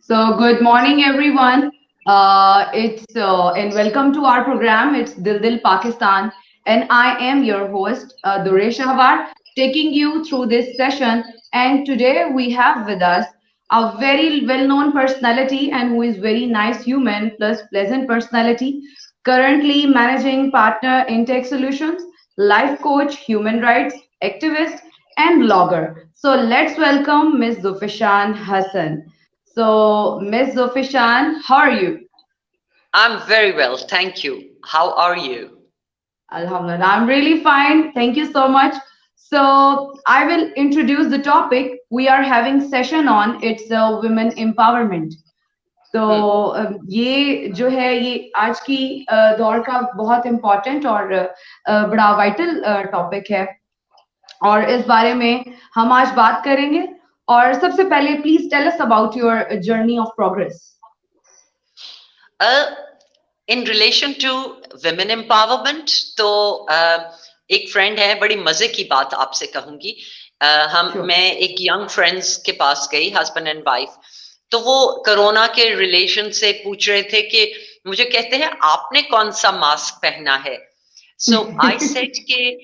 So, good morning, everyone. It's and welcome to our program. It's Dil Dil Pakistan, and I am your host, Duresh Shahwar, taking you through this session. And today we have with us a very well-known personality and who is very nice human plus pleasant personality. Currently managing partner in tech solutions, life coach, human rights activist, and blogger. So let's welcome Ms. Zufishan Hassan. So, Miss Zofishan, how are you? I'm very well, thank you. How are you? Alhamdulillah, I'm really fine. Thank you so much. So, I will introduce the topic we are having session on. It's women empowerment. तो Hmm. ये जो है ये आज की दौर का बहुत इम्पोर्टेंट और बड़ा वाइटल टॉपिक है और इस बारे में हम आज बात करेंगे और सबसे पहले please tell us about your journey of progress Uh, in relation to women empowerment, तो एक फ्रेंड है, बड़ी मजे की बात आपसे कहूंगी. मैं एक यंग फ्रेंड्स के पास गई, हस्बैंड एंड वाइफ. तो वो कोरोना के रिलेशन से पूछ रहे थे कि मुझे कहते हैं आपने कौन सा मास्क पहना है. So I said कि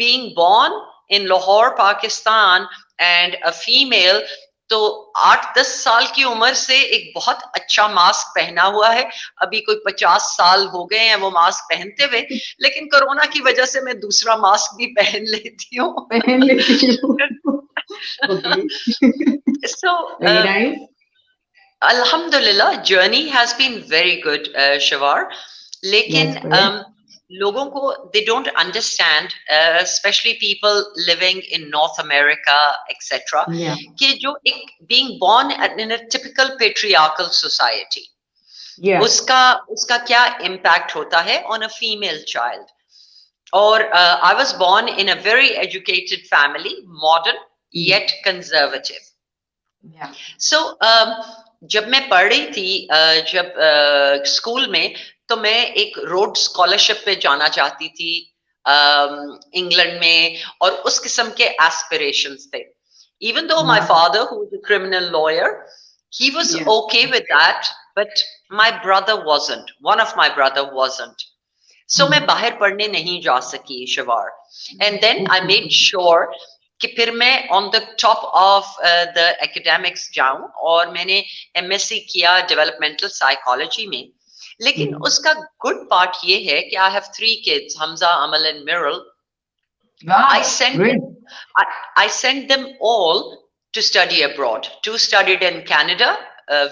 being born in Lahore, Pakistan and a female, तो 8-10 साल की उम्र से एक बहुत अच्छा मास्क पहना हुआ है. अभी कोई 50 साल हो गए हैं वो मास्क पहनते हुए, लेकिन कोरोना की वजह से मैं दूसरा मास्क भी पहन लेती हूँ. पहन लेती हूँ. Okay. So Very nice. Alhamdulillah, journey has been very good, Shavar. That's लेकिन great. लोगों को they don't understand, especially people living in North America, etc. Yeah. कि जो एक being born in a typical patriarchal society, Yeah. उसका उसका क्या impact होता है on a female child. और I was born in a very educated family, modern yet conservative. Yeah. So जब मैं पढ़ रही थी, जब स्कूल में, तो मैं एक रोड स्कॉलरशिप पे जाना चाहती थी इंग्लैंड में, और उस किस्म के एस्पिरेशंस थे. Even though my Wow. father, who was a criminal lawyer, he was Yeah. okay with that, but my brother wasn't. One of my brother wasn't. So मैं बाहर पढ़ने नहीं जा सकी, शिवार. And then I made sure कि फिर मैं on the top of the academics जाऊं, और मैंने MSc किया developmental psychology में. लेकिन उसका good part ये है कि I have 3 kids, Hamza, Amal and Miral. I Wow. sent Great. I sent them all to study abroad. 2 studied in Canada,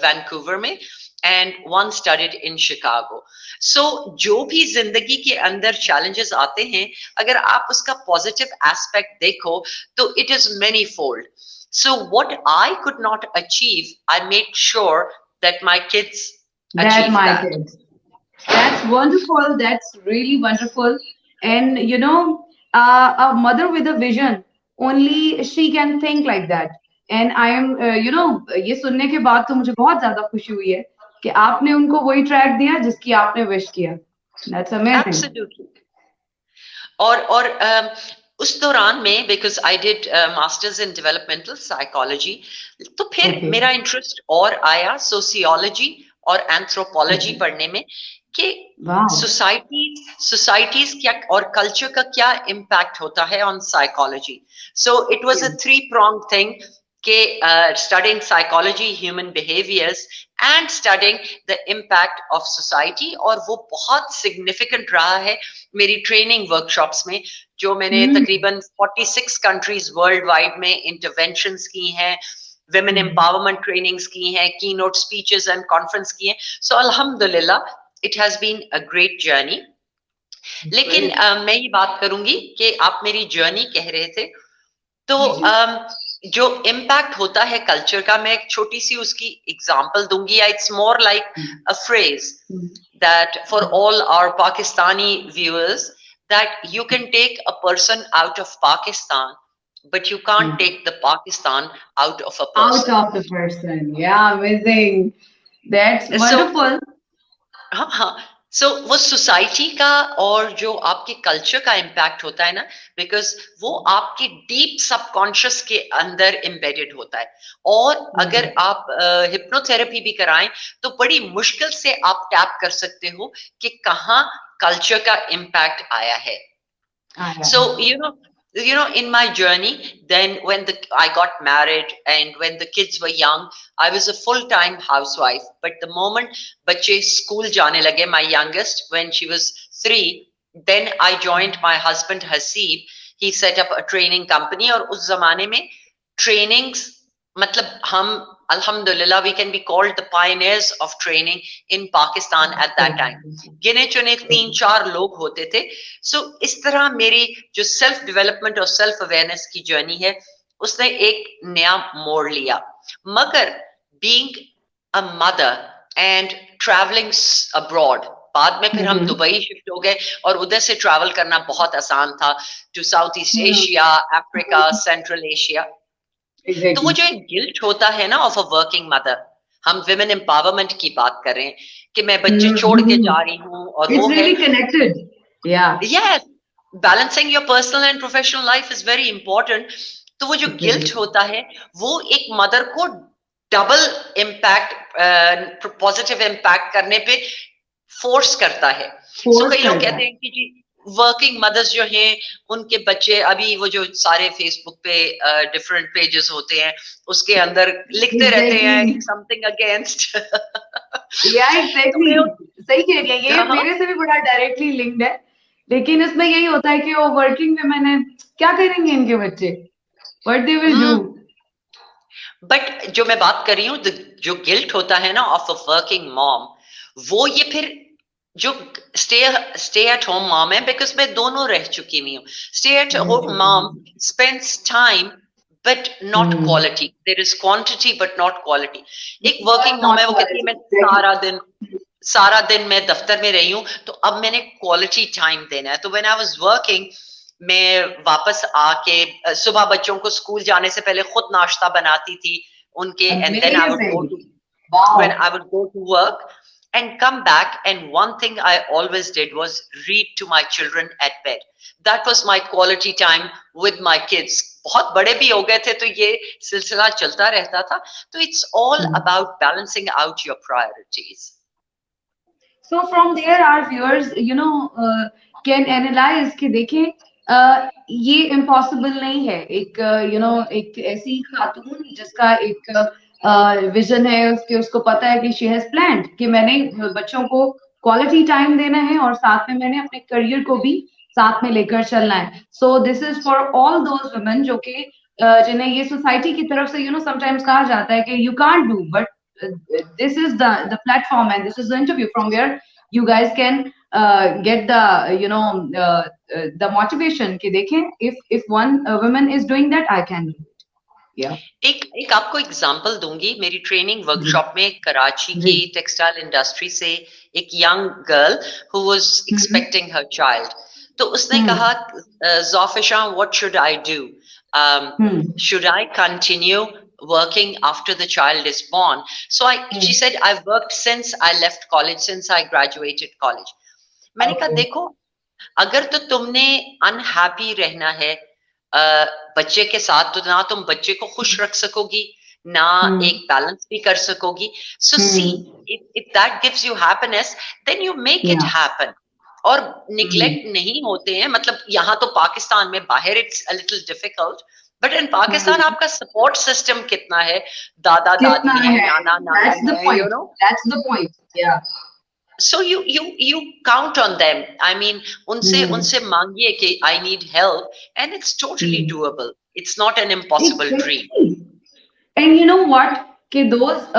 Vancouver में, and 1 studied in Chicago. So जो भी जिंदगी के अंदर challenges आते हैं, अगर आप उसका positive aspect देखो, तो it is many-fold. So what I could not achieve, I made sure that my kids That achieve my that. kids. That's wonderful. That's really wonderful. And a mother with a vision, only she can think like that. And I am, ये सुनने के बाद तो मुझे बहुत ज्यादा खुशी हुई है कि आपने उनको वही ट्रैक दिया जिसकी आपने विश किया. That's amazing. Absolutely. और उस दौरान में, because I did masters in developmental psychology, तो फिर Okay. मेरा इंटरेस्ट और आया सोशियोलॉजी और एंथ्रोपोलॉजी पढ़ने में, कि Wow. सोसाइटीज क्या और कल्चर का क्या इम्पैक्ट होता है on psychology. So it was a 3-pronged thing के studying psychology, human behaviors and studying the impact of society. और वो बहुत significant रहा है मेरी training workshops में, जो मैंने तकरीबन 46 countries worldwide में interventions की हैं, women empowerment trainings की हैं, keynote speeches and conference की हैं. So alhamdulillah, it has been a great journey. लेकिन मैं ये बात करूंगी कि आप मेरी जर्नी कह रहे थे, तो जो इम्पैक्ट होता है कल्चर का, मैं एक छोटी सी उसकी एग्जांपल दूंगी. It's more like a phrase that for all our Pakistani viewers, that you can take a person out of Pakistan, but you can't take the Pakistan out of a Out person. of the person. Yeah, amazing. That's So wonderful. सो वो society का और जो आपके culture का impact होता है ना, because वो आपके डीप सबकॉन्शियस के अंदर एम्बेडेड होता है। और अगर आप हिप्नोथेरेपी भी कराएं तो बड़ी मुश्किल से आप टैप कर सकते हो कि कहाँ कल्चर का इम्पैक्ट आया है। So, in my journey, then when I got married and when the kids were young, I was a full-time housewife. But the moment बच्चे school जाने लगे, my youngest, when she was 3, then I joined my husband Hasib. He set up a training company और उस जमाने में trainings मतलब हम Alhamdulillah, we can be called the pioneers of training in Pakistan at that time. गिने चुने 3-4 लोग होते थे। सो इस तरह मेरी जो सेल्फ डेवलपमेंट और सेल्फ अवेयरनेस की जर्नी है उसने एक नया मोड़ लिया। मगर being a mother and travelling abroad, बाद में फिर हम दुबई शिफ्ट हो गए और उधर से ट्रैवल करना बहुत आसान था to South East Asia, Africa, Central Asia. तो वो जो एक गिल्ट होता है ना ऑफ अ वर्किंग मदर, हम विमेन एम्पावरमेंट की बात कर रहे हैं कि मैं बच्चे छोड़ के जा रही हूँ और वो है connected. yes, balancing your personal and professional life is very important। तो वो जो गिल्ट होता है वो एक मदर को डबल इम्पैक्ट, पॉजिटिव इम्पैक्ट करने पे फोर्स करता है। सो कई लोग कहते हैं कि जी वर्किंग मदर्स जो हैं उनके बच्चे, अभी वो जो सारे फेसबुक पे डिफरेंट पेजेस होते हैं उसके अंदर लिखते रहते हैं समथिंग अगेंस्ट। एग्जैक्टली, सही कह रही है, ये मेरे से भी बड़ा डायरेक्टली लिंक्ड है। लेकिन इसमें यही होता है कि वो वर्किंग वुमेन है, क्या करेंगे इनके बच्चे, what they will do. But जो मैं बात कर रही हूँ, जो गिल्ट होता है ना ऑफ अ वर्किंग मॉम, वो ये फिर जो स्टे एट होम मॉम है, बिकॉज मैं दोनों रह चुकी हुई हूँ। Stay at home mom spends time but not quality, there is quantity but not quality. एक वर्किंग मॉम है वो कहती है मैं सारा दिन मैं दफ्तर में रही हूँ तो अब मैंने क्वालिटी टाइम देना है। तो व्हेन आई वाज वर्किंग, मैं वापस आके सुबह बच्चों को स्कूल जाने से पहले खुद नाश्ता बनाती थी उनके, and then I would go to when I would go to work and come back, and one thing I always did was read to my children at bed. That was my quality time with my kids. बहुत बड़े भी हो गए थे तो ये सिलसिला चलता रहता था। तो it's all about balancing out your priorities. So from there our viewers can analyze कि देखें ये इम्पॉसिबल नहीं है। एक एक ऐसी खातून जिसका एक विजन है, उसको पता है कि शी हैज प्लान्ड कि मैंने बच्चों को क्वालिटी टाइम देना है और साथ में मैंने अपने करियर को भी साथ में लेकर चलना है। So this is for all those women जो कि जिन्हें ये सोसाइटी की तरफ से समटाइम्स कहा जाता है कि you can't do, but this is the platform and this is the interview from where you guys can get the the motivation कि देखें if one woman is doing that, I can do it. Yeah. एक आपको example दूंगी। मेरी training workshop में कराची की textile industry से एक young girl who was expecting her child, तो उसने कहा Zofisha what should I do, should I continue working after the child is born? So she said I've worked since I left college, since I graduated college. मैंने कहा देखो, अगर तो तुमने unhappy रहना है बच्चे के साथ, तो ना तुम बच्चे को खुश रख सकोगी ना एक बैलेंस भी कर सकोगी। So see if that gives you happiness then you make it happen. और निग्लेक्ट नहीं होते हैं, मतलब यहाँ तो पाकिस्तान में, बाहर it's a little difficult, but in Pakistan आपका सपोर्ट सिस्टम कितना है, दादा दादी है, नाना नाना है, you know, that's the point. या so you count on them. I mean unse मांगिए कि I need help and it's totally doable. It's not an impossible dream. And you know what कि दोस्त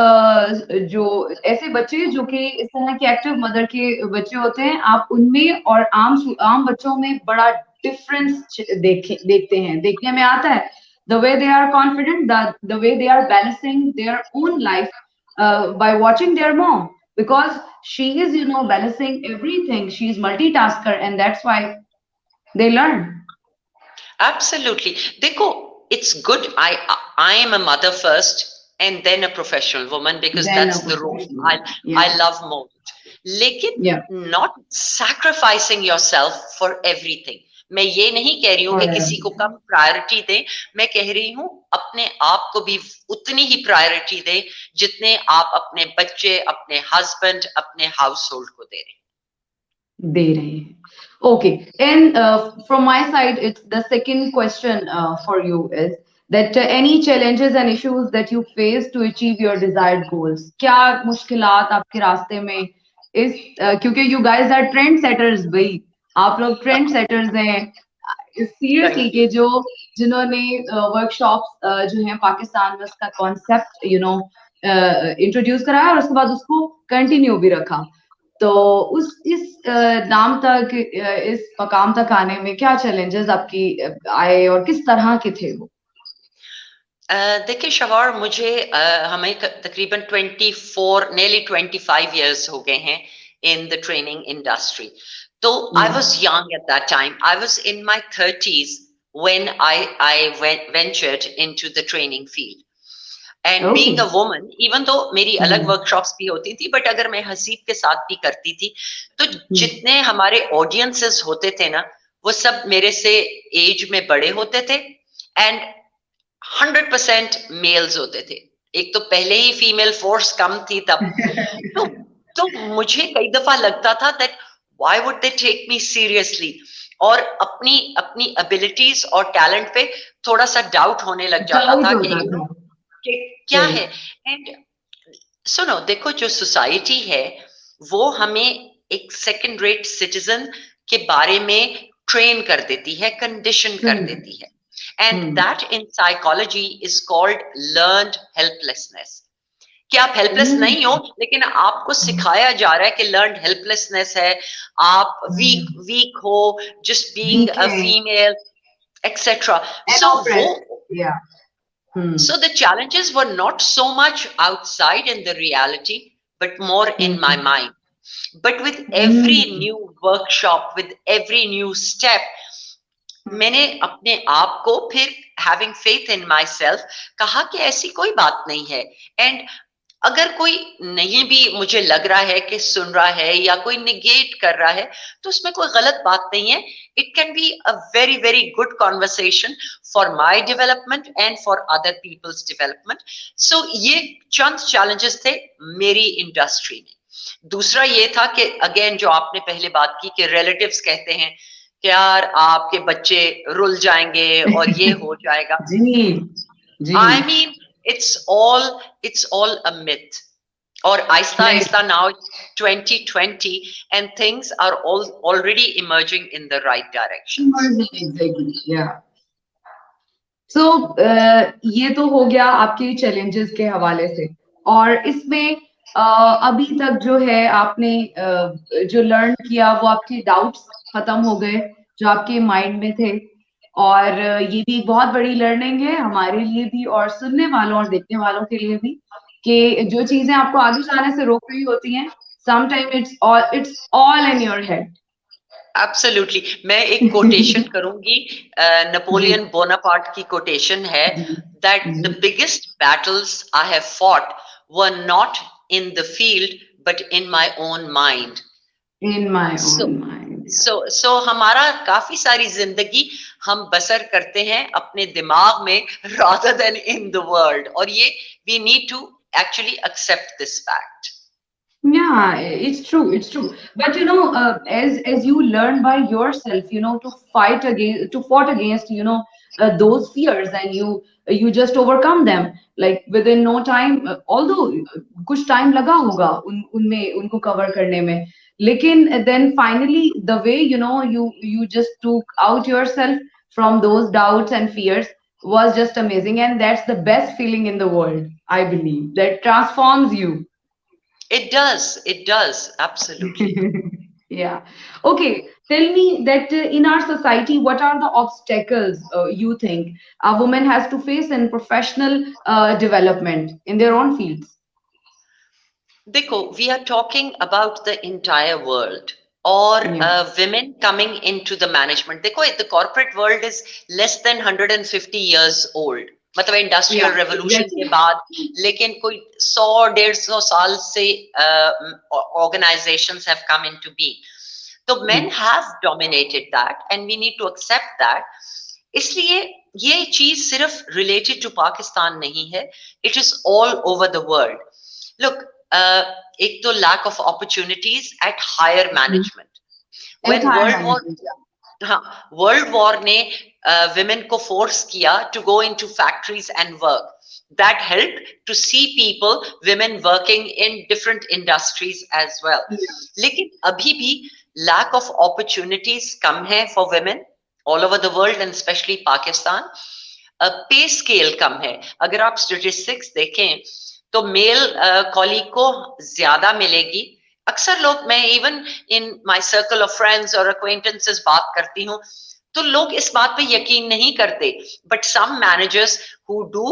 जो ऐसे बच्चे जो कि इस तरह के एक्टिव मदर के बच्चे होते हैं, आप उनमें और आम बच्चों में बड़ा डिफरेंस देखते हैं, देखने में आता है। The way they are confident, the way they are balancing their own life by watching their mom, because she is balancing everything. She is multitasker and that's why they learn. Absolutely. देखो, it's good. I am a mother first. and then a professional woman, because Then a that's the role professional. I Yeah. love most. लेकिन Yeah. not sacrificing yourself for everything. मैं ये नहीं कह रही हूँ कि किसी को कम प्रायोरिटी दें, मैं कह रही हूँ अपने आप को भी उतनी ही प्रायोरिटी दें जितने आप अपने बच्चे, अपने हस्बैंड, अपने हाउस होल्ड को दे रहे हैं. Okay, and from my side, it's the second question for you is that any challenges and issues that you face to achieve your desired goals. क्या मुश्किलात आपके रास्ते में इस क्योंकि you guys are trend setters भाई, आप लोग trend setters हैं. Seriously कि जो जिन्होंने workshops जो हैं पाकिस्तान में उसका concept introduce कराया और उसके बाद उसको continue भी रखा. तो इस नाम तक इस मकाम तक आने में क्या चैलेंजेस आपकी आए और किस तरह के थे वो? देखिए शवार, मुझे हमें तकरीबन 24 nearly 25 years हो गए हैं in the training industry. So I was young at that time. I was in my 30s when I ventured into the training field. And being a woman, even though मेरी अलग workshops भी होती थी, but अगर मैं हसीब के साथ भी करती थी, तो जितने हमारे audiences होते थे ना, वो सब मेरे से age में बड़े होते थे and 100% मेल्स होते थे. एक तो पहले ही फीमेल फोर्स कम थी तब. तो मुझे कई दफा लगता था that why would they take me seriously, और अपनी एबिलिटीज और टैलेंट पे थोड़ा सा डाउट होने लग जाता था कि क्या है. एंड सुनो, देखो जो सोसाइटी है वो हमें एक सेकंड रेट सिटीजन के बारे में ट्रेन कर देती है, कंडीशन कर देती है. And that in psychology is called learned helplessness. कि आप हेल्पलेस नहीं हो, लेकिन आपको सिखाया जा रहा है कि लर्नड हेल्पलेसनेस है, आप वीक हो, just being a female, etc. So so the challenges were not so much outside in the reality, but more in my mind. But with every new workshop, with every new step, मैंने अपने आप को फिर having faith in myself कहा कि ऐसी कोई बात नहीं है. एंड अगर कोई नहीं भी मुझे लग रहा है कि सुन रहा है या कोई निगेट कर रहा है, तो उसमें कोई गलत बात नहीं है. It can be a very very good conversation for my development and for other people's development. So ये चंद चैलेंजेस थे मेरी इंडस्ट्री में. दूसरा ये था कि अगेन जो आपने पहले बात की कि रिलेटिव्स कहते हैं कि यार आपके बच्चे रुल जाएंगे और ये हो जाएगा. I mean, it's all a myth. और Aahista Aahista now 2020 and things are already emerging in the right direction. Exactly, yeah. So ये तो हो गया आपके challenges के हवाले से. और इसमें अभी तक जो है आपने जो learn किया वो आपके doubts खत्म हो गए जो आपके mind में थे. और ये भी एक बहुत बड़ी लर्निंग है हमारे लिए भी और सुनने वालों और देखने वालों के लिए भी कि जो चीजें आपको आगे जाने से रोक रही होती हैं, sometime it's all in your head. Absolutely. मैं एक कोटेशन करूंगी, नेपोलियन बोनापार्ट की कोटेशन है that the biggest battles I have fought were not in the field but in my own mind. In my own mind. So हमारा काफी सारी जिंदगी हम बसर करते हैं अपने दिमाग में rather than in the world. और ये we need to actually accept this fact. Yeah, it's true. It's true. But as you learn by yourself, to fought against, those fears, and you just overcome them. Like within no time, although कुछ time लगा होगा उनमें उनको cover करने में. लेकिन then finally the way you just took out yourself from those doubts and fears was just amazing, and that's the best feeling in the world. I believe that transforms you. It does, absolutely. Yeah. Okay, tell me that in our society, what are the obstacles you think a woman has to face in professional development in their own fields? Dekho, we are talking about the entire world, or women coming into the management. Dekho, the corporate world is less than 150 years old. मतलब industrial revolution के बाद, लेकिन कोई 100-150 साल से organizations have come into being. तो men have dominated that and we need to accept that. इसलिए ये चीज सिर्फ related to पाकिस्तान नहीं है, it is all over the world. Look, एक तो lack of opportunities at higher management. When World War ने women को force किया to go into factories and work. That helped to see people, women working in different industries as well. लेकिन अभी भी lack of opportunities कम है for women all over the world and especially Pakistan. Pay scale कम है. अगर आप statistics देखें तो male colleague को ज्यादा मिलेगी. अक्सर लोग, मैं even in my circle of friends और अक्वेंटेंसेस बात करती हूँ तो लोग इस बात पे यकीन नहीं करते, but some managers who do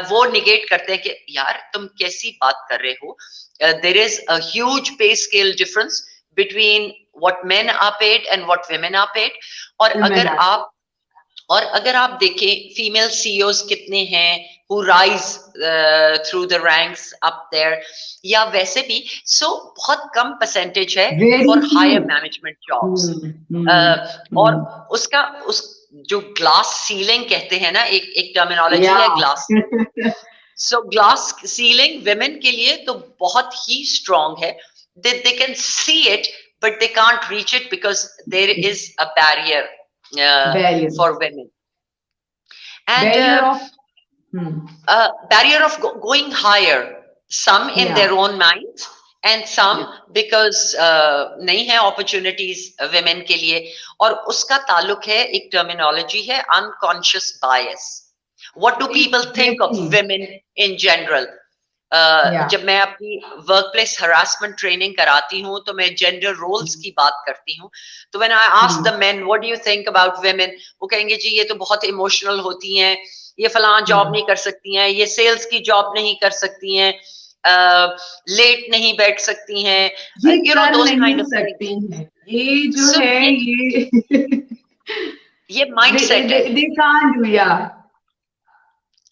वो निगेट करते हैं कि यार तुम कैसी बात कर रहे हो. There is a huge pay scale difference between what men are paid and what women are paid. और अगर आप देखें फीमेल सीईओज कितने हैं who rise through the ranks up there, या वैसे भी बहुत कम परसेंटेज है for higher management jobs. और उस जो ग्लास सीलिंग कहते हैं ना, एक टर्मिनोलॉजी है ग्लास. ग्लास सीलिंग women के लिए तो बहुत ही strong है. They can see it but they can't reach it because there is a barrier for women. And barrier of going higher, some in their own minds and some because नहीं है opportunities women के लिए. और उसका ताल्लुक है, एक terminology है unconscious bias. What do people think of women in general? जब मैं अपनी workplace harassment training कराती हूँ तो मैं gender roles की बात करती हूँ. तो when I ask the men, what do you think about women? वो कहेंगे जी ये तो बहुत emotional होती हैं, ये फलां जॉब नहीं कर सकती हैं, ये सेल्स की जॉब नहीं कर सकती हैं, लेट नहीं बैठ सकती हैं, you know those kind of things. ये जो है ये माइंडसेट है. they can't do.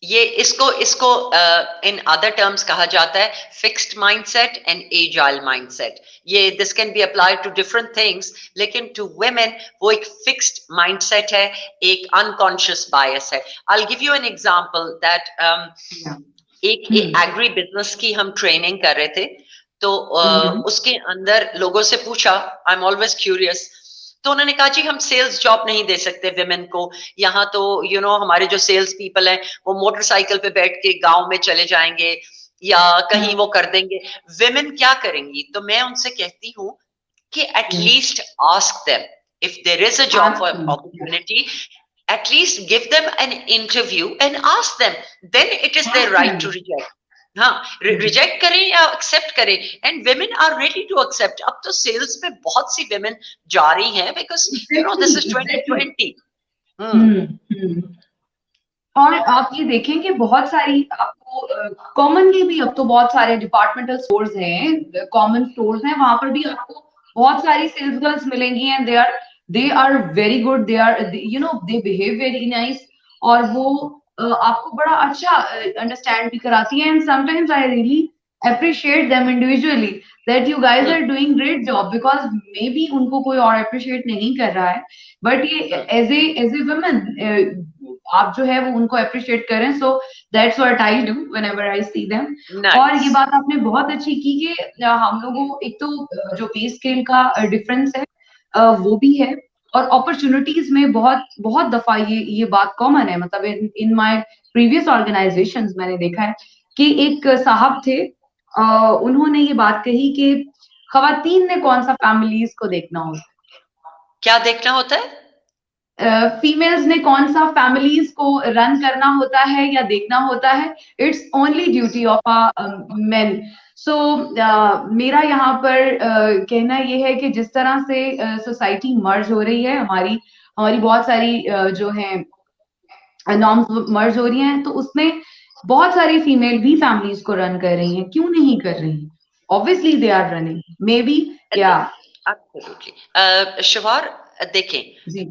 ये इसको in other terms कहा जाता है fixed mindset and agile mindset. ये this can be applied to different things, लेकिन to women वो एक fixed mindset है, एक unconscious bias है. I'll give you an example that एक एग्री बिजनेस की हम ट्रेनिंग कर रहे थे तो उसके अंदर लोगों से पूछा, आई एम ऑलवेज क्यूरियस, तो उन्होंने कहा जी हम सेल्स जॉब नहीं दे सकते विमेन को, यहाँ तो यू नो हमारे जो सेल्स पीपल हैं वो मोटरसाइकिल पे बैठ के गांव में चले जाएंगे या कहीं वो कर देंगे, विमेन क्या करेंगी. तो मैं उनसे कहती हूँ कि at least ask them if there is a job for opportunity, at least give them an interview and ask them, then it is their right to reject. reject करें या accept करें, and women are ready to accept. अब तो sales पे बहुत सी women जा रही हैं because you know this is 2020. और आप ये देखें कि बहुत सारी आपको कॉमनली भी अब तो बहुत सारे डिपार्टमेंटल स्टोर्स हैं, कॉमन स्टोर्स हैं, वहां पर भी आपको बहुत सारी सेल्स गर्ल्स मिलेंगी and they are very good, you know they behave very nice और वो आपको बड़ा अच्छा understand भी कराती हैं. And sometimes I really appreciate them individually that you guys are doing great job because maybe उनको कोई और appreciate नहीं कर रहा है, but ये as a woman आप जो है वो उनको appreciate करें. So that's what I do whenever I see them. Nice. और ये बात आपने बहुत अच्छी की कि हम लोगों एक तो जो पे स्केल का डिफरेंस है वो भी है और अपॉर्चुनिटीज में बहुत दफा ये बात कॉमन है. मतलब इन माय प्रीवियस ऑर्गेनाइजेशंस मैंने देखा है कि एक साहब थे, उन्होंने ये बात कही कि खवातीन ने कौन सा फैमिलीज को देखना होता है, क्या देखना होता है, फीमेल्स ने कौन सा फैमिलीज को रन करना होता है या देखना होता है. It's only duty of a men. So मेरा यहाँ पर कहना ये है कि जिस तरह से सोसाइटी मर्ज हो रही है, हमारी बहुत सारी जो है नॉर्म्स मर्ज हो रही हैं, तो उसमें बहुत सारी फीमेल भी फैमिलीज को रन कर रही हैं. क्यों नहीं कर रही? Obviously they are running, may be. या एब्सोल्युटली. शिवार, देखें, जी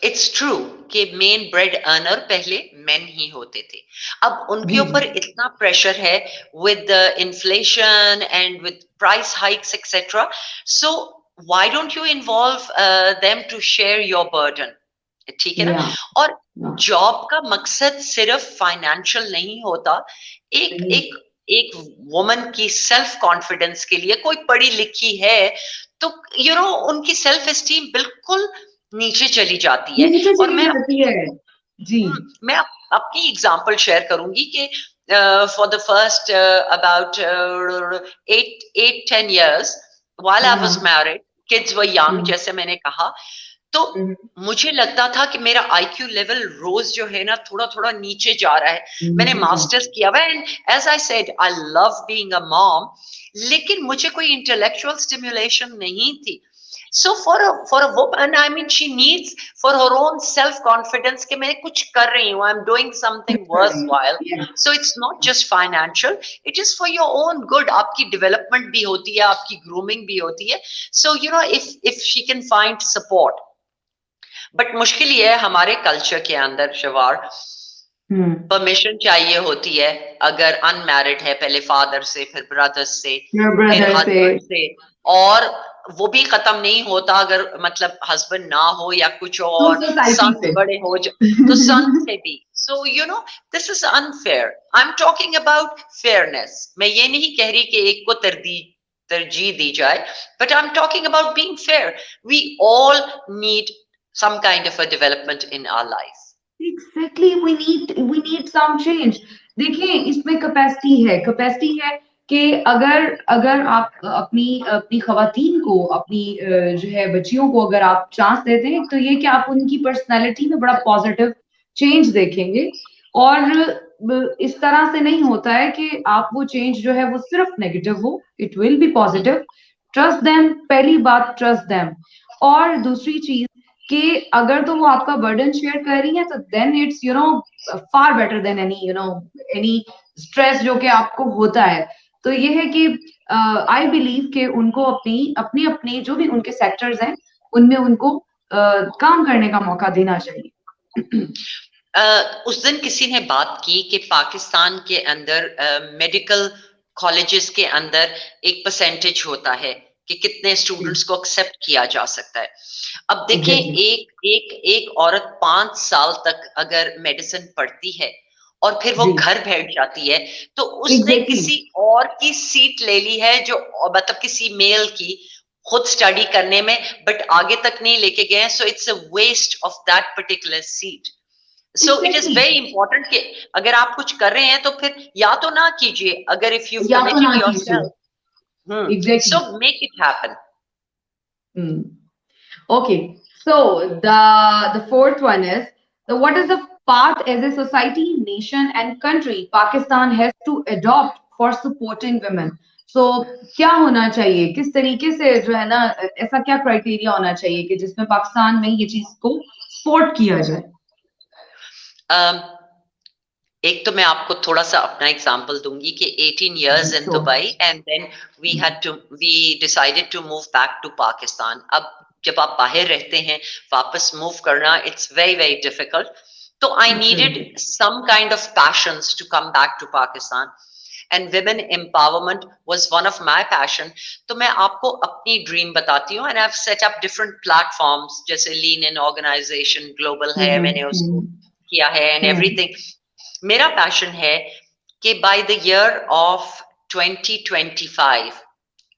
इट्स ट्रू कि मेन ब्रेड अर्नर पहले मेन ही होते थे। अब उनके जी ऊपर जी इतना प्रेशर है with inflation and with price hikes etcetera, so why don't you involve them to share your burden? ठीक है ना? या और या जॉब का मकसद सिर्फ फाइनेंशियल नहीं होता। एक नहीं एक एक वुमन की सेल्फ कॉन्फिडेंस के लिए, कोई पढ़ी लिखी है तो उनकी सेल्फ एस्टीम बिल्कुल नीचे चली जाती है। नीचे और चली जाती है जी मैं अपनी एग्जांपल शेयर करूंगी कि for the first about 8-10 years while I was हाँ married, kids were young, हम्म जैसे मैंने कहा, तो हम्म मुझे लगता था कि मेरा आईक्यू लेवल रोज जो है ना थोड़ा थोड़ा नीचे जा रहा है। मैंने नीचे जा मास्टर्स किया हुआ है and as I said I love being a mom, लेकिन मुझे कोई इंटेलेक्चुअल स्टिमुलेशन नहीं थी। So for a woman, I mean, she needs for her own self confidence कि मैं कुछ कर रही हूँ, I'm doing something worthwhile. या So it's not just financial, it is for your own good. आपकी development भी होती है, आपकी grooming भी होती है. So if she can find support. But मुश्किल ये है हमारे कल्चर के अंदर, शिवार, हम्म परमिशन चाहिए होती है। अगर अनमैरिड है, पहले फादर से, फिर ब्रदर्स से, मेरे फिर ब्रदर से हस्बैंड से, और वो भी खत्म नहीं होता अगर मतलब हस्बैंड ना हो या कुछ तो और, सोसाइटी सन्स से बड़े हो तो सन से भी। So this is unfair. I am talking about fairness. मैं ये नहीं कह रही कि एक को तरजीह दी जाए, but I am talking about being fair. We all need some kind of a development in our life. Exactly we need some change. देखिए इसमें कैपेसिटी है कि अगर अगर आप अपनी अपनी खवातीन को अपनी जो है बच्चियों को अगर आप चांस देते हैं तो ये कि आप उनकी पर्सनालिटी में बड़ा पॉजिटिव चेंज देखेंगे। और इस तरह से नहीं होता है कि आप वो चेंज जो है वो सिर्फ नेगेटिव हो, it will be positive. Trust them, पहली बात ट्रस्ट देम। और दूसरी चीज कि अगर तो वो आपका बर्डन शेयर कर रही है तो then it's far better than any stress जो कि आपको होता है। तो ये है कि आई बिलीव कि उनको अपनी अपनी अपनी जो भी उनके सेक्टर्स हैं उनमें उनको काम करने का मौका देना चाहिए। उस दिन किसी ने बात की कि पाकिस्तान के अंदर मेडिकल कॉलेजेस के अंदर एक परसेंटेज होता है कि कितने स्टूडेंट्स को एक्सेप्ट किया जा सकता है। अब देखें, एग्जैक्टली एक एक एक औरत 5 साल तक अगर मेडिसिन पढ़ती है और फिर वो जी घर बैठ जाती है, तो उसने एग्जैक्टली किसी और की सीट ले ली है, जो मतलब किसी मेल की, खुद स्टडी करने में, बट आगे तक नहीं लेके गए। So it's a waste of that particular seat. So it is exactly very important कि अगर आप कुछ कर रहे हैं तो फिर या तो ना कीजिए, अगर इफ यू या तो कमिटेड ना कीजिए yourself, exactly. So make it happen. Okay, so the fourth one is what is the path as a society, nation, and country Pakistan has to adopt for supporting women? So क्या होना चाहिए, किस तरीके से जो है ना, ऐसा क्या क्राइटेरिया होना चाहिए कि जिसमें पाकिस्तान में ये चीज को सपोर्ट किया जाए? एक तो मैं आपको थोड़ा सा अपना एग्जांपल दूंगी कि 18 years in Sure. Dubai and then we decided to move back to Pakistan. अब जब आप बाहर रहते हैं, वापस मूव करना, it's very very difficult. तो I needed some kind of passions to come back to Pakistan, and women empowerment was one of my passion. तो मैं आपको अपनी ड्रीम बताती हूँ, and I've set up different platforms जैसे Lean In Organization Global है, मैंने उसको किया है and everything. मेरा पैशन है कि by the year of 2025,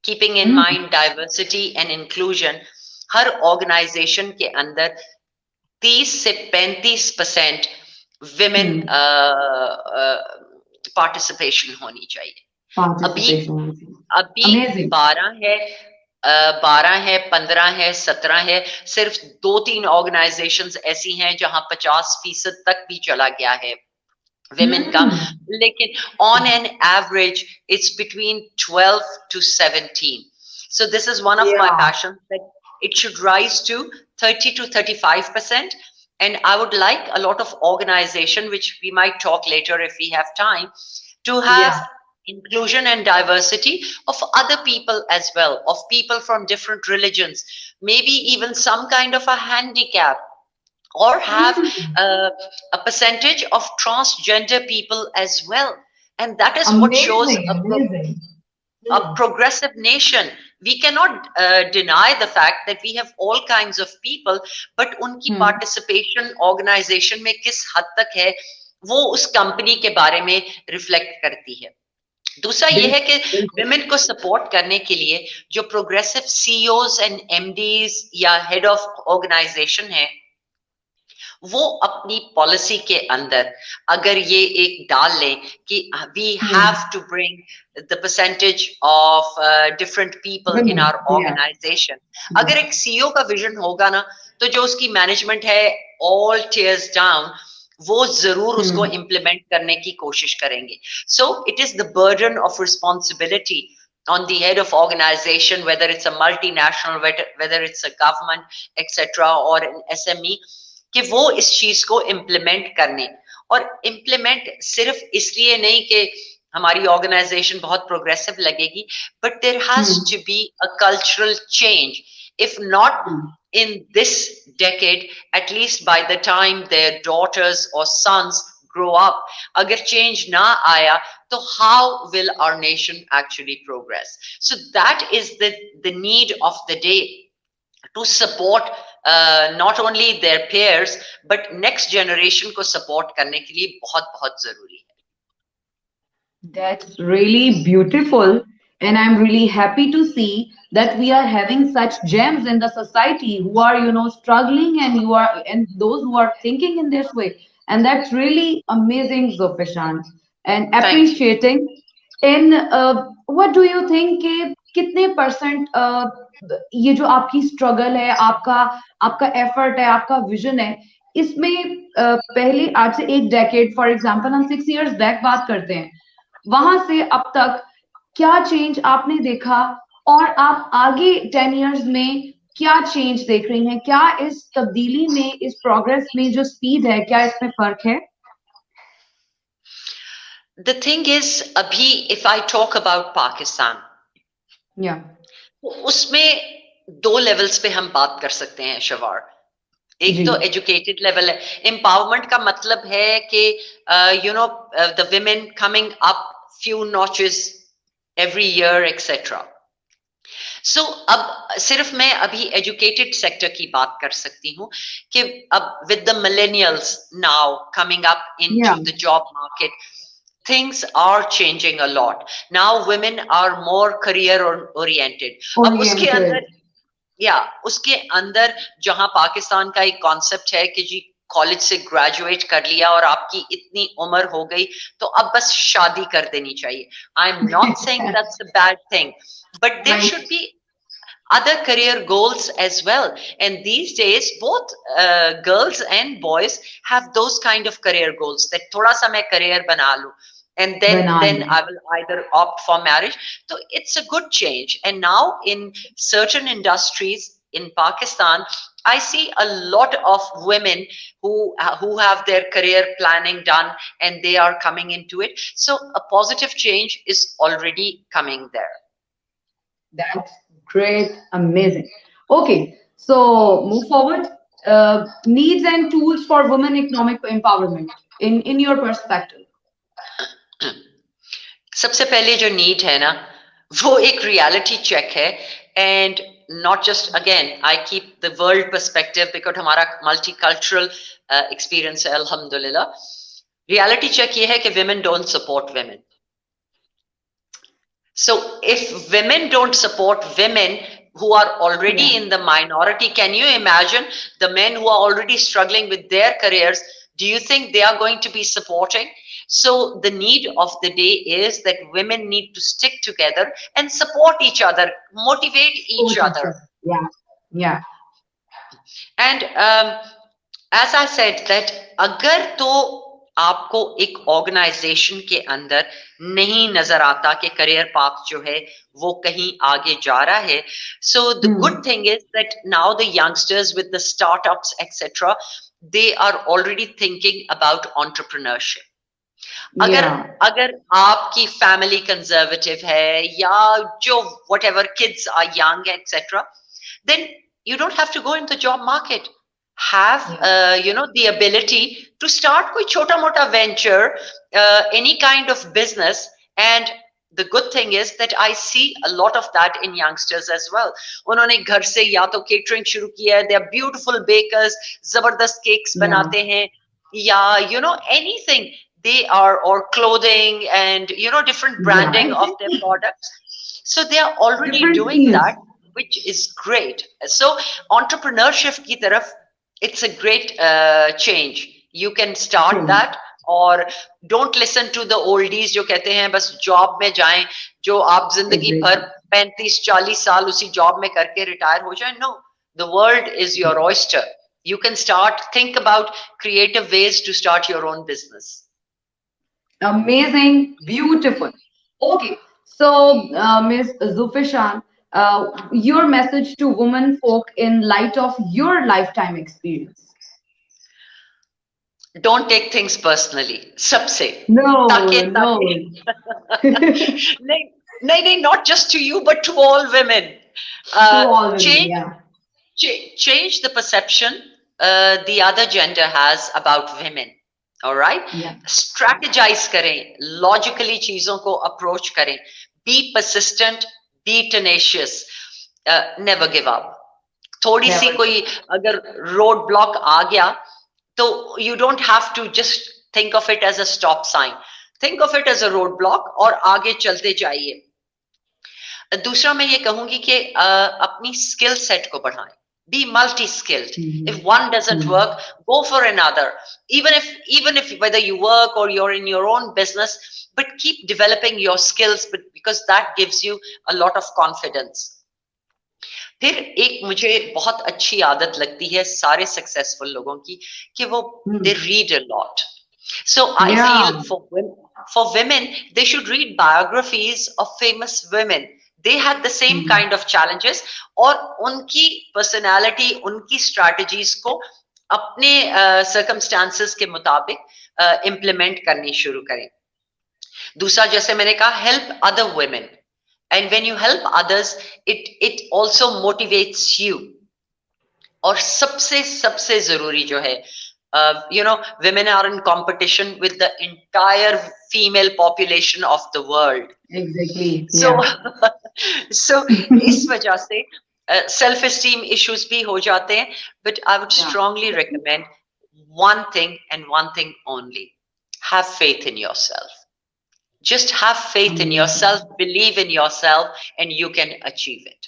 keeping in mind diversity and inclusion, हर ऑर्गेनाइजेशन के अंदर 30 से 35% विमेन पार्टिसिपेशन होनी चाहिए। अभी Amazing. 12 है, 15 है, 17 है, सिर्फ 2-3 ऑर्गेनाइजेशंस ऐसी हैं जहां 50% तक भी चला गया है women का, लेकिन on an average it's between 12 to 17. So this is one of my passions, that it should rise to 30 to 35%. And I would like a lot of organization, which we might talk later if we have time, to have inclusion and diversity of other people as well, of people from different religions, maybe even some kind of a handicap, or have Hmm. uh, a percentage of transgender people as well. And that is what shows Amazing, amazing. a Hmm. progressive nation. We cannot deny the fact that we have all kinds of people, but उनकी Hmm. participation organization में किस हद तक है, वो उस company के बारे में रिफ्लेक्ट करती है. दूसरा ये है कि बिल्कुल बिल्कुल. विमेन को सपोर्ट करने के लिए जो प्रोग्रेसिव सीईओज एंड एमडीज या हेड ऑफ ऑर्गेनाइजेशन है, वो अपनी पॉलिसी के अंदर अगर ये एक डाल लें कि we Hmm. Have to bring the percentage of different people in Women, our yeah, organisation. yeah. अगर एक सीईओ का विजन होगा ना, तो जो उसकी मैनेजमेंट है ऑल टीयर्स डाउन, वो जरूर उसको Hmm. इम्प्लीमेंट करने की कोशिश करेंगे. सो it is the burden of responsibility on the head of organization, whether it's a multinational, whether it's a government, etc., or an SME, कि वो इस चीज को इम्प्लीमेंट करने. और इम्प्लीमेंट सिर्फ इसलिए नहीं कि हमारी ऑर्गेनाइजेशन बहुत प्रोग्रेसिव लगेगी, but there has Hmm. To be a cultural change. If not Hmm. in this decade, at least by the time their daughters or sons grow up, agar change na aaya, तो how will our nation actually progress? So that is the need of the day, to support not only their peers but next generation को support करने के लिए बहुत बहुत जरूरी है. That's really beautiful. And I'm really happy to see that we are having such gems in the society who are, struggling and those who are thinking in this way. And that's really amazing, Zofishan, and Thank you. appreciating. And what do you think कि कितने percent ये जो आपकी struggle है, आपका आपका effort है, आपका विजन है, इसमें पहले आज से एक डेकेड, फॉर एग्जांपल हम 6 इयर्स बैक बात करते हैं, वहां से अब तक क्या चेंज आपने देखा, और आप आगे 10 इयर्स में क्या चेंज देख रही हैं? क्या इस तब्दीली में, इस प्रोग्रेस में जो स्पीड है, क्या इसमें फर्क है? The thing is, अभी if I talk about Pakistan, या तो उसमें दो लेवल्स पे हम बात कर सकते हैं शवार. एक जी. तो एजुकेटेड लेवल है. एम्पावरमेंट का मतलब है कि you know the women coming up few notches every year etcetera. So अब सिर्फ मैं अभी एजुकेटेड सेक्टर की बात कर सकती हूँ कि अब with the millennials now coming up yeah. Into the job market, things are changing a lot. Now women are more career oriented. अब उसके ओरिएंटेड. अंदर, या उसके अंदर जहां पाकिस्तान का एक कॉन्सेप्ट है कि जी कॉलेज से ग्रेजुएट कर लिया और आपकी इतनी उम्र हो गई तो अब बस शादी कर देनी चाहिए. I am not saying that's a bad thing, but there right. Should be other career goals as well. And these days both girls and boys have those kind of career goals, that thoda sa main career bana lu and बना then ली. I will either opt for marriage. So it's a good change. And now in certain industries in Pakistan, I see a lot of women who have their career planning done and they are coming into it. So a positive change is already coming there. That's great, amazing. Okay, so move forward. Needs and tools for women economic empowerment in your perspective. सबसे पहले जो need है ना, वो एक reality check है. And not just, again I keep the world perspective because हमारा multicultural experience है अल्हम्दुलिल्लाह. रियलिटी चेक ये है कि women don't support women. So if women don't support women who are already Yeah. in the minority, can you imagine the men who are already struggling with their careers? Do you think they are going to be supporting? So the need of the day is that women need to stick together and support each other, motivate each Support each other. other. Yeah, yeah. And as I said that अगर तो आपको एक organisation के अंदर नहीं नजर आता कि करियर पाथ जो है वो कहीं आगे जा रहा है, so the good thing is that now the youngsters with the startups etc, they are already thinking about entrepreneurship. अगर Yeah. अगर आपकी फैमिली कंजर्वेटिव है या जो whatever kids are young etc, then you don't have to go in the job market. Have Yeah. the ability to start koi chota mota venture, any kind of business. And the good thing is that I see a lot of that in youngsters as well. उन्होंने घर से या तो catering शुरू किया है, they are beautiful bakers, जबरदस्त cakes Yeah. बनाते हैं, या anything they are, or clothing and different Yeah. branding of their Exactly. products. So they are already Different doing fields. that, which is great. So entrepreneurship ki taraf, it's a great change. You can start True. that. और don't listen to the oldies जो कहते हैं बस job में जाएं, जो आप जिंदगी भर Exactly. 35-40 साल उसी जॉब में करके रिटायर हो जाएं. No, the world is your oyster. You can think about creative ways to start your own business. Amazing. Beautiful. Okay. So, Ms. Zufishan, your message to women folk in light of your lifetime experience. Don't take things personally. सबसे ताकि No, ताकि no. नहीं नहीं नहीं, not just to you but to all women. To all women, Change yeah. change the perception the other gender has about women. All right, Yeah. strategize करें, logically चीजों को approach करें, be persistent, be tenacious, never give up. थोड़ी सी Never. कोई अगर road block आ गया तो you don't have to just think of it as a stop sign. Think of it as a roadblock और आगे चलते जाइए. दूसरा मैं ये कहूंगी कि अपनी स्किल सेट को बढ़ाएं. Be multi-skilled. If one doesn't work, go for another. Even if whether you work or you're in your own business, but keep developing your skills, because that gives you a lot of confidence. फिर एक मुझे बहुत अच्छी आदत लगती है सारे successful लोगों की कि वो they read a lot. So I Yeah. feel for women they should read biographies of famous women. They had the same kind of challenges और उनकी personality, उनकी strategies को अपने circumstances के मुताबिक implement करनी शुरू करें. दूसरा जैसे मैंने कहा, help other women. And when you help others, it also motivates you. और सबसे सबसे जरूरी जो है, women are in competition with the entire female population of the world. Exactly. So, Yeah. so इस वजह से self-esteem issues भी हो जाते हैं. But I would strongly recommend one thing and one thing only: have faith in yourself. Just have faith in yourself, believe in yourself, and you can achieve it.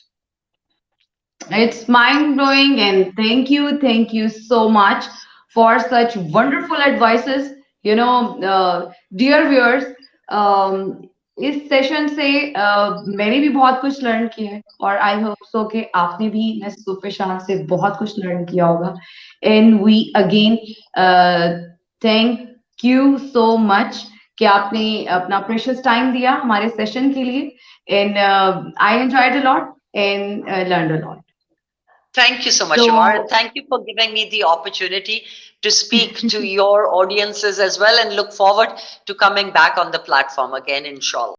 It's mind blowing, and thank you so much for such wonderful advices. Dear viewers, इस session से मैंने भी बहुत कुछ learn किया है और I hope so कि आपने भी मिस सुफिशान से बहुत कुछ लर्न किया होगा. And we again thank you so much कि आपने अपना प्रेशियस टाइम दिया हमारे सेशन के लिए. And I enjoyed a lot and learned a lot. Thank you so much, Shimar. Thank you for giving me the opportunity to speak to your audiences as well, and look forward to coming back on the platform again, inshallah.